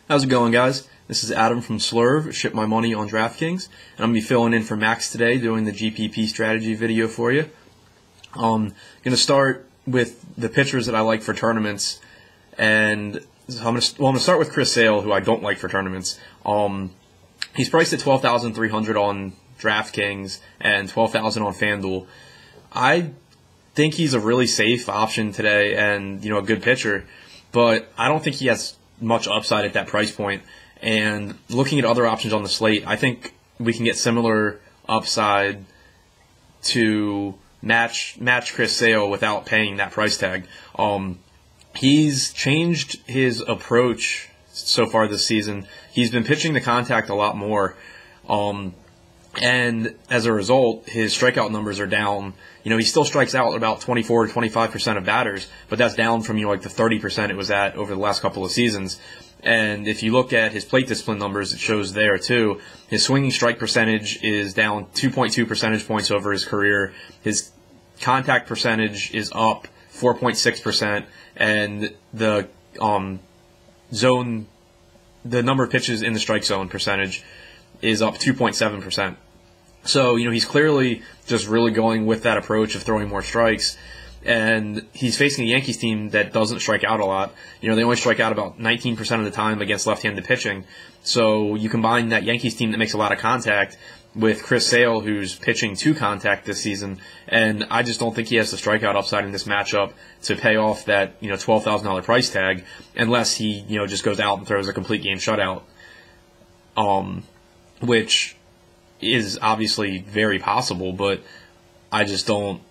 How's it going, guys? This is Adam from Slurve, Ship My Money on DraftKings, and I'm going to be filling in for Max today doing the GPP strategy video for you. I'm going to start with the pitchers that I like for tournaments, and I'm going to start with Chris Sale, who I don't like for tournaments. He's priced at $12,300 on DraftKings and $12,000 on FanDuel. I think he's a really safe option today and, a good pitcher, but I don't think he has much upside at that price point. And looking at other options on the slate, I think we can get similar upside to match Chris Sale without paying that price tag. He's changed his approach so far this season. He's been pitching to contact a lot more. And as a result, his strikeout numbers are down. He still strikes out about 24 to 25% of batters, but that's down from, like the 30% it was at over the last couple of seasons. And if you look at his plate discipline numbers, it shows there too. His swinging strike percentage is down 2.2 percentage points over his career. His contact percentage is up 4.6%, and the number of pitches in the strike zone percentage is up 2.7%. So, he's clearly just really going with that approach of throwing more strikes. And he's facing a Yankees team that doesn't strike out a lot. They only strike out about 19% of the time against left-handed pitching. So you combine that Yankees team that makes a lot of contact with Chris Sale, who's pitching to contact this season. And I just don't think he has the strikeout upside in this matchup to pay off that, $12,000 price tag, unless he, just goes out and throws a complete game shutout. Which is obviously very possible, but I just don't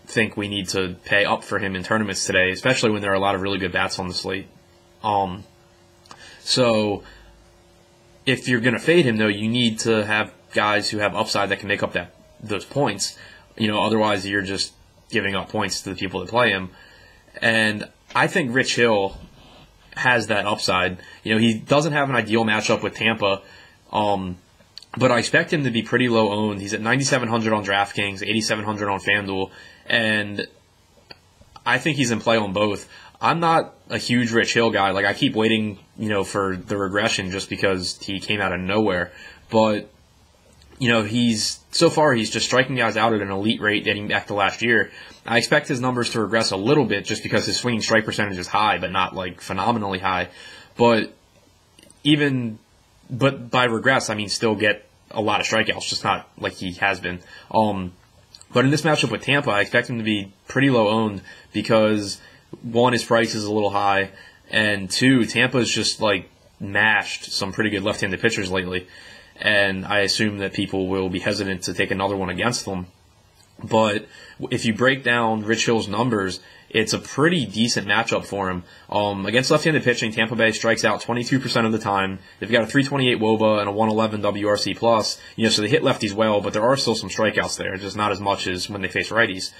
think we need to pay up for him in tournaments today, especially when there are a lot of really good bats on the slate. So if you're going to fade him, though, you need to have guys who have upside that can make up those points. Otherwise you're just giving up points to the people that play him. And I think Rich Hill has that upside. He doesn't have an ideal matchup with Tampa, but I expect him to be pretty low owned. He's at $9,700 on DraftKings, $8,700 on FanDuel, and I think he's in play on both. I'm not a huge Rich Hill guy. I keep waiting, for the regression just because he came out of nowhere. But, he's just striking guys out at an elite rate dating back to last year. I expect his numbers to regress a little bit just because his swinging strike percentage is high, but not phenomenally high. But by regress, I mean still get a lot of strikeouts, just not like he has been. But in this matchup with Tampa, I expect him to be pretty low owned because, one, his price is a little high, and two, Tampa's just mashed some pretty good left-handed pitchers lately, and I assume that people will be hesitant to take another one against them. But if you break down Rich Hill's numbers, it's a pretty decent matchup for him. Against left-handed pitching, Tampa Bay strikes out 22% of the time. They've got a 328 WOBA and a 111 WRC+. So they hit lefties well, but there are still some strikeouts there, just not as much as when they face righties.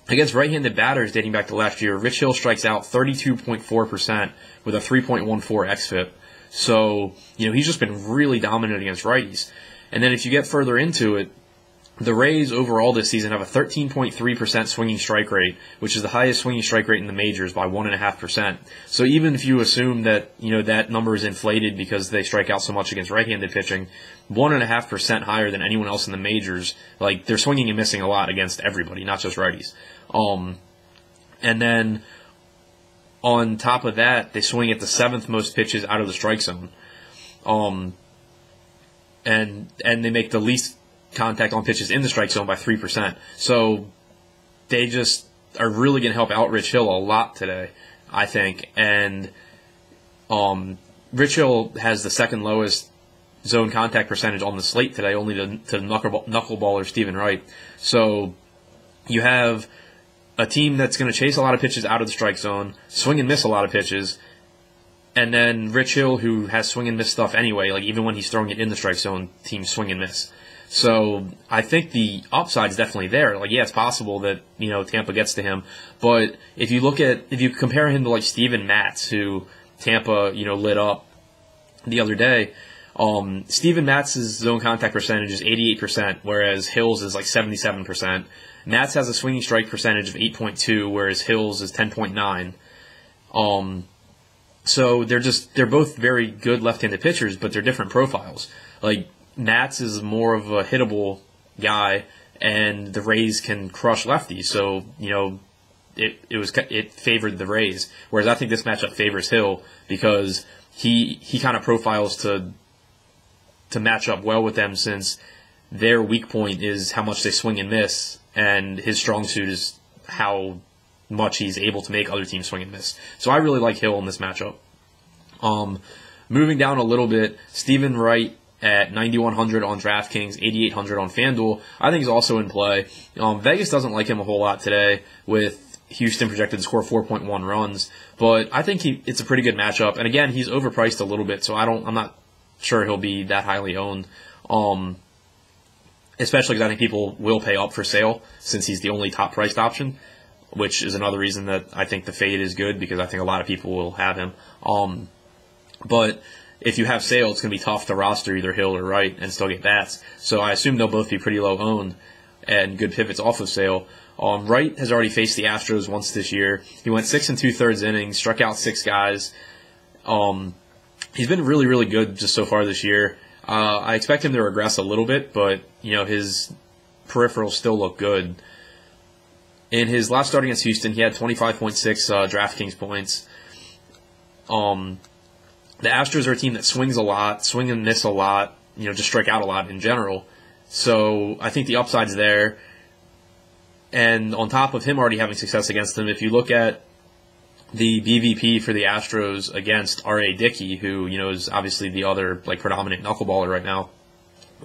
Against right-handed batters dating back to last year, Rich Hill strikes out 32.4% with a 3.14 xFIP. So, he's just been really dominant against righties. And then if you get further into it, the Rays overall this season have a 13.3% swinging strike rate, which is the highest swinging strike rate in the majors by 1.5%. So even if you assume that, that number is inflated because they strike out so much against right-handed pitching, 1.5% higher than anyone else in the majors. They're swinging and missing a lot against everybody, not just righties. And then on top of that, they swing at the 7th most pitches out of the strike zone. And they make the least contact on pitches in the strike zone by 3%. So they just are really going to help out Rich Hill a lot today, I think. And Rich Hill has the second lowest zone contact percentage on the slate today, only to knuckleballer Stephen Wright. So you have a team that's going to chase a lot of pitches out of the strike zone, swing and miss a lot of pitches, and then Rich Hill, who has swing and miss stuff anyway, even when he's throwing it in the strike zone, teams swing and miss. So I think the upside is definitely there. It's possible that, Tampa gets to him. But if you compare him to Steven Matz, who Tampa, lit up the other day, Steven Matz's zone contact percentage is 88%, whereas Hill's is 77%. Matz has a swinging strike percentage of 8.2, whereas Hill's is 10.9. So they're both very good left-handed pitchers, but they're different profiles. Like Nats is more of a hittable guy, and the Rays can crush lefties. So it favored the Rays. Whereas I think this matchup favors Hill because he kind of profiles to match up well with them, since their weak point is how much they swing and miss, and his strong suit is how much he's able to make other teams swing and miss. So I really like Hill in this matchup. Moving down a little bit, Stephen Wright at 9,100 on DraftKings, 8,800 on FanDuel, I think he's also in play. Vegas doesn't like him a whole lot today, with Houston projected to score 4.1 runs, but I think it's a pretty good matchup. And again, he's overpriced a little bit, so I'm not sure he'll be that highly owned. Especially because I think people will pay up for Sale, since he's the only top priced option, which is another reason that I think the fade is good, because I think a lot of people will have him. But if you have Sale, it's going to be tough to roster either Hill or Wright and still get bats. So I assume they'll both be pretty low owned and good pivots off of Sale. Wright has already faced the Astros once this year. He went 6 2/3 innings, struck out 6 guys. He's been really, really good just so far this year. I expect him to regress a little bit, but his peripherals still look good. In his last start against Houston, he had 25.6 DraftKings points. The Astros are a team that swings a lot, swing and miss a lot, just strike out a lot in general. So I think the upside's there. And on top of him already having success against them, if you look at the BVP for the Astros against R.A. Dickey, who is obviously the other predominant knuckleballer right now,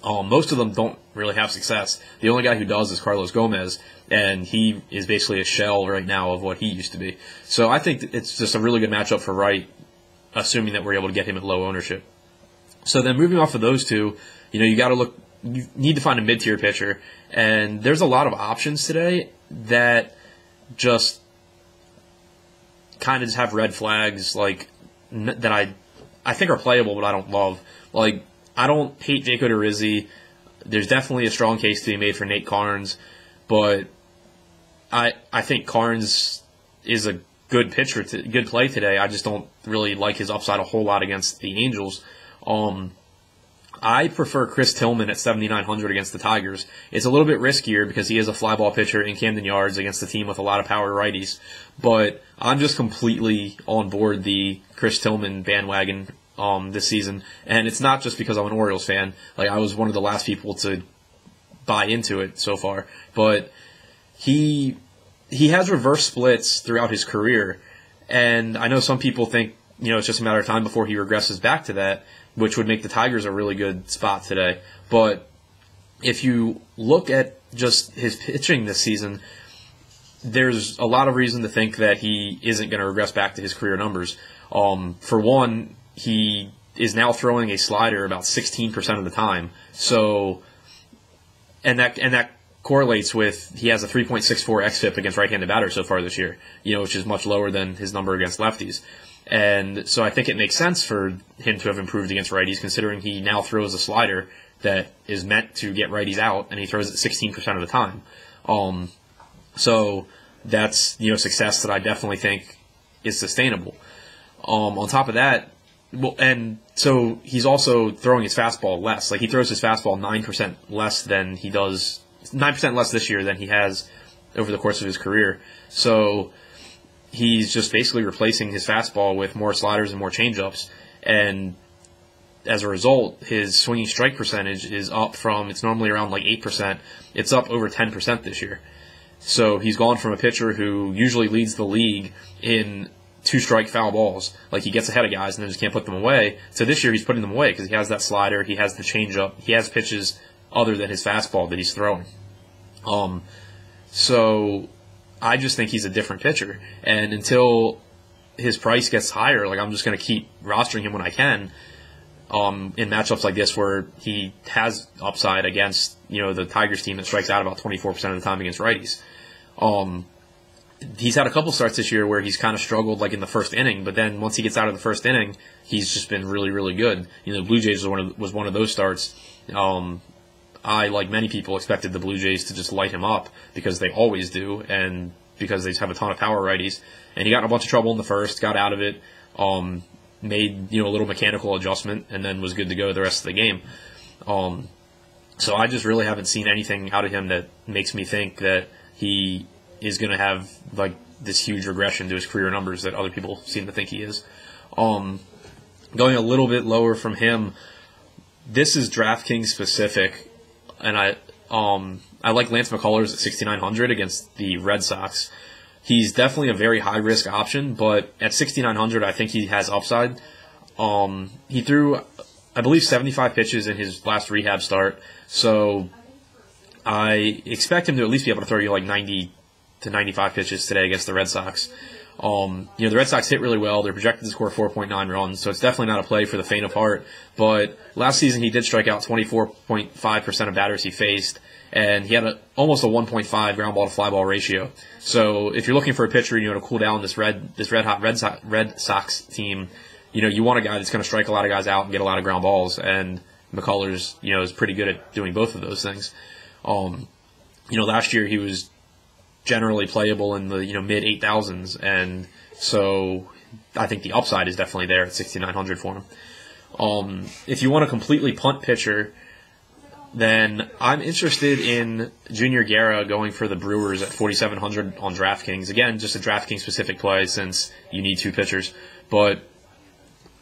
most of them don't really have success. The only guy who does is Carlos Gomez, and he is basically a shell right now of what he used to be. So I think it's just a really good matchup for Wright, assuming that we're able to get him at low ownership. So then moving off of those two, you got to look. You need to find a mid-tier pitcher, and there's a lot of options today that just kind of just have red flags, that I think are playable, but I don't love. I don't hate Jake Odorizzi. There's definitely a strong case to be made for Nate Carnes, but I think Carnes is a good pitcher, good play today. I just don't really like his upside a whole lot against the Angels. I prefer Chris Tillman at 7,900 against the Tigers. It's a little bit riskier because he is a fly ball pitcher in Camden Yards against a team with a lot of power righties. But I'm just completely on board the Chris Tillman bandwagon this season. And it's not just because I'm an Orioles fan. I was one of the last people to buy into it so far. But he has reverse splits throughout his career. And I know some people think, it's just a matter of time before he regresses back to that, which would make the Tigers a really good spot today. But if you look at just his pitching this season, there's a lot of reason to think that he isn't going to regress back to his career numbers. For one, he is now throwing a slider about 16% of the time. So, and that correlates with he has a 3.64 xFIP against right-handed batters so far this year, which is much lower than his number against lefties. And so I think it makes sense for him to have improved against righties, considering he now throws a slider that is meant to get righties out, and he throws it 16% of the time. So that's success that I definitely think is sustainable. On top of that, and so he's also throwing his fastball less. He throws his fastball 9% less than he does, 9% less this year than he has over the course of his career. So he's just basically replacing his fastball with more sliders and more changeups, and as a result, his swinging strike percentage is up from, it's normally around 8%, it's up over 10% this year. So he's gone from a pitcher who usually leads the league in 2-strike foul balls, he gets ahead of guys and then just can't put them away, so this year he's putting them away because he has that slider, he has the changeup, he has pitches other than his fastball that he's throwing. So I just think he's a different pitcher, and until his price gets higher, I'm just going to keep rostering him when I can in matchups like this where he has upside against the Tigers team that strikes out about 24% of the time against righties. He's had a couple starts this year where he's kind of struggled in the first inning, but then once he gets out of the first inning, he's just been really, really good. The Blue Jays was one of those starts. I, like many people, expected the Blue Jays to just light him up because they always do, and because they just have a ton of power righties. And he got in a bunch of trouble in the first, got out of it. made, a little mechanical adjustment and then was good to go the rest of the game. So I just really haven't seen anything out of him that makes me think that he is going to have like this huge regression to his career numbers that other people seem to think he is. Going a little bit lower from him, this is DraftKings specific, and I like Lance McCullers at 6,900 against the Red Sox. He's definitely a very high risk option, but at 6,900, I think he has upside. He threw, I believe, 75 pitches in his last rehab start, so I expect him to at least be able to throw you like 90 to 95 pitches today against the Red Sox. The Red Sox hit really well. They're projected to score 4.9 runs, so it's definitely not a play for the faint of heart. But last season he did strike out 24.5% of batters he faced, and he had almost a 1.5 ground ball to fly ball ratio. So if you're looking for a pitcher, to cool down this red hot Red Sox team, you want a guy that's going to strike a lot of guys out and get a lot of ground balls. And McCullers, is pretty good at doing both of those things. Last year he was generally playable in the mid 8,000s, and so I think the upside is definitely there at 6,900 for him. If you want a completely punt pitcher, then I'm interested in Junior Guerra going for the Brewers at 4,700 on DraftKings. Again, just a DraftKings specific play since you need two pitchers. But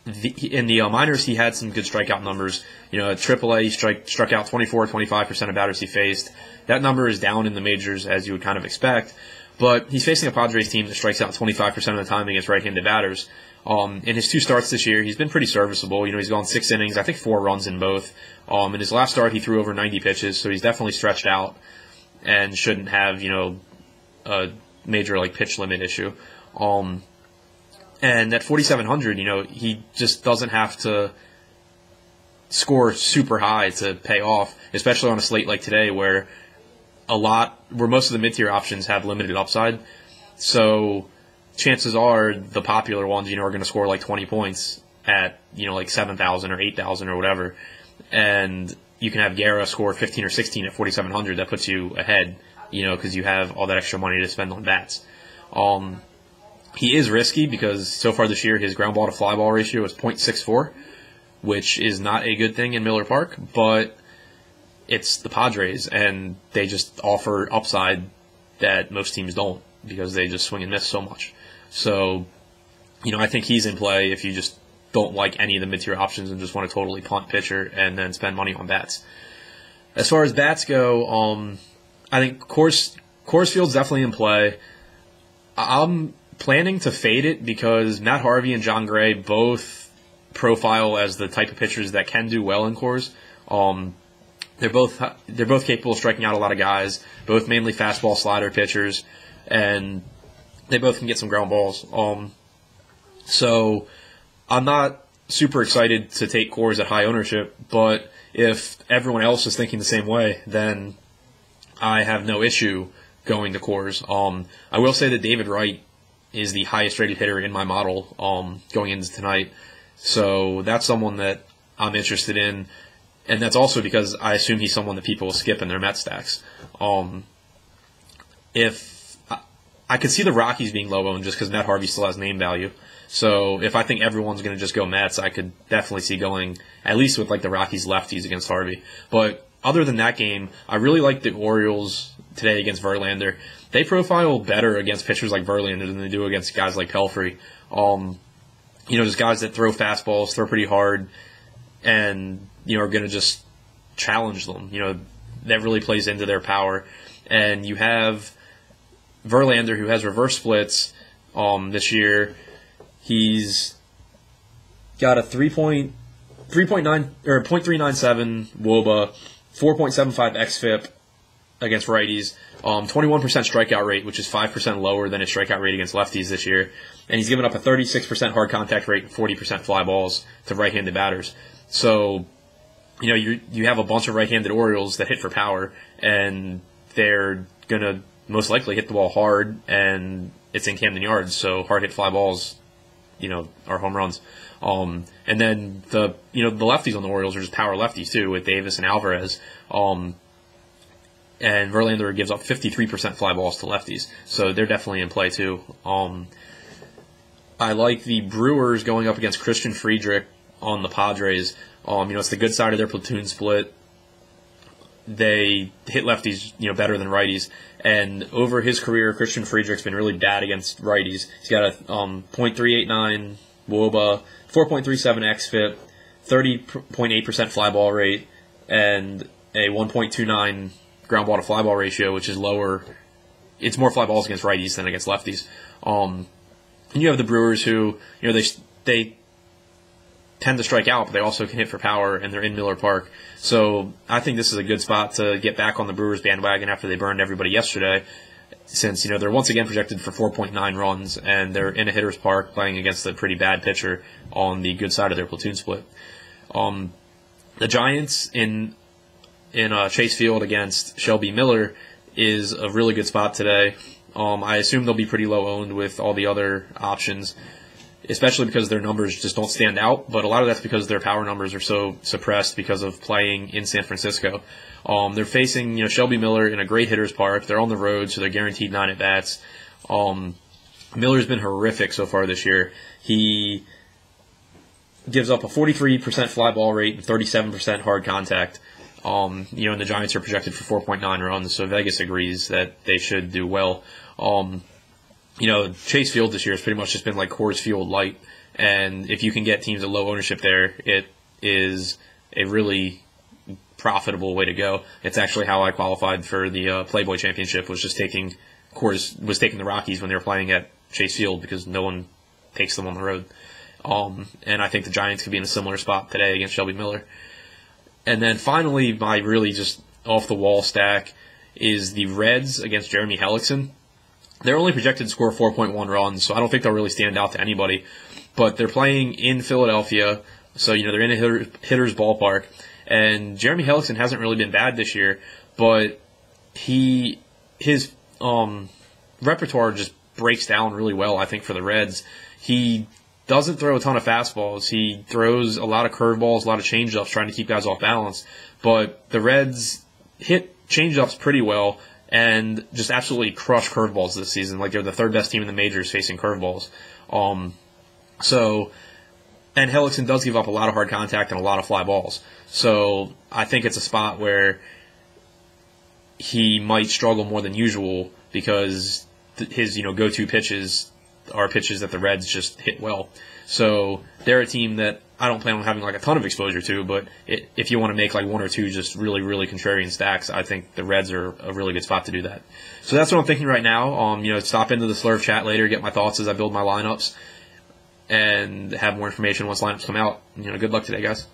in the minors, he had some good strikeout numbers. At AAA, he struck out 25% of batters he faced. That number is down in the majors, as you would kind of expect. But he's facing a Padres team that strikes out 25% of the time against right-handed batters. In his two starts this year, he's been pretty serviceable. He's gone 6 innings, I think 4 runs in both. In his last start, he threw over 90 pitches, so he's definitely stretched out and shouldn't have, a major pitch limit issue. And at 4,700, he just doesn't have to score super high to pay off, especially on a slate like today where most of the mid-tier options have limited upside. So chances are the popular ones, are going to score like 20 points at, 7,000 or 8,000 or whatever. And you can have Guerra score 15 or 16 at 4,700. That puts you ahead, because you have all that extra money to spend on bats. He is risky because so far this year his ground ball to fly ball ratio is 0.64, which is not a good thing in Miller Park, but it's the Padres, and they just offer upside that most teams don't because they just swing and miss so much. So, I think he's in play if you just don't like any of the mid-tier options and just want to totally punt pitcher and then spend money on bats. As far as bats go, I think Coors Field's definitely in play. I'm planning to fade it because Matt Harvey and John Gray both profile as the type of pitchers that can do well in Coors. They're both capable of striking out a lot of guys, both mainly fastball slider pitchers, and they both can get some ground balls. So I'm not super excited to take Coors at high ownership, but if everyone else is thinking the same way, then I have no issue going to Coors. I will say that David Wright is the highest rated hitter in my model going into tonight. So that's someone that I'm interested in. And that's also because I assume he's someone that people will skip in their Met stacks. If I could see the Rockies being low owned just because Matt Harvey still has name value. So if I think everyone's going to just go Mets, I could definitely see going at least with the Rockies lefties against Harvey. But other than that game, I really like the Orioles today against Verlander. They profile better against pitchers like Verlander than they do against guys like Pelfrey. Just guys that throw fastballs, throw pretty hard, and are going to just challenge them. That really plays into their power. And you have Verlander, who has reverse splits this year. He's got a 3.9 or 0.397 WOBA, 4.75 xFIP against righties, 21% strikeout rate, which is 5% lower than his strikeout rate against lefties this year, and he's given up a 36% hard contact rate and 40% fly balls to right-handed batters. So, you have a bunch of right-handed Orioles that hit for power, and they're gonna most likely hit the ball hard, and it's in Camden Yards, so hard hit fly balls, are home runs. And then the lefties on the Orioles are just power lefties too, with Davis and Alvarez. And Verlander gives up 53% fly balls to lefties, so they're definitely in play too. I like the Brewers going up against Christian Friedrich on the Padres. It's the good side of their platoon split. They hit lefties, better than righties. And over his career, Christian Friedrich's been really bad against righties. He's got a .389 WOBA, 4.37 xFIP, 30.8% fly ball rate, and a 1.29 ground ball to fly ball ratio, which is lower. It's more fly balls against righties than against lefties. And you have the Brewers who, they tend to strike out, but they also can hit for power, and they're in Miller Park. So I think this is a good spot to get back on the Brewers bandwagon after they burned everybody yesterday, since they're once again projected for 4.9 runs, and they're in a hitter's park playing against a pretty bad pitcher on the good side of their platoon split. The Giants in Chase Field against Shelby Miller is a really good spot today. I assume they'll be pretty low owned with all the other options, especially because their numbers just don't stand out, but a lot of that's because their power numbers are so suppressed because of playing in San Francisco. They're facing, Shelby Miller in a great hitter's park. They're on the road, so they're guaranteed 9 at-bats. Miller's been horrific so far this year. He gives up a 43% fly ball rate and 37% hard contact. And the Giants are projected for 4.9 runs, so Vegas agrees that they should do well. Chase Field this year has pretty much just been like Coors Field light, and if you can get teams at low ownership there, it is a really profitable way to go. It's actually how I qualified for the Playboy Championship, was taking the Rockies when they were playing at Chase Field because no one takes them on the road. And I think the Giants could be in a similar spot today against Shelby Miller. And then finally, my really just off-the-wall stack is the Reds against Jeremy Hellickson. They're only projected to score 4.1 runs, so I don't think they'll really stand out to anybody. But they're playing in Philadelphia, so they're in a hitter's ballpark. And Jeremy Hellickson hasn't really been bad this year, but his repertoire just breaks down really well, I think, for the Reds. He doesn't throw a ton of fastballs. He throws a lot of curveballs, a lot of changeups, trying to keep guys off balance. But the Reds hit changeups pretty well and just absolutely crush curveballs this season. Like, they're the third best team in the majors facing curveballs. And Hellickson does give up a lot of hard contact and a lot of fly balls. So I think it's a spot where he might struggle more than usual because his go-to pitches are pitches that the Reds just hit well. So they're a team that I don't plan on having like a ton of exposure to, but if you want to make like one or two just really, really contrarian stacks, I think the Reds are a really good spot to do that. So that's what I'm thinking right now. Stop into the Slurve chat later, get my thoughts as I build my lineups, and have more information once lineups come out. Good luck today, guys.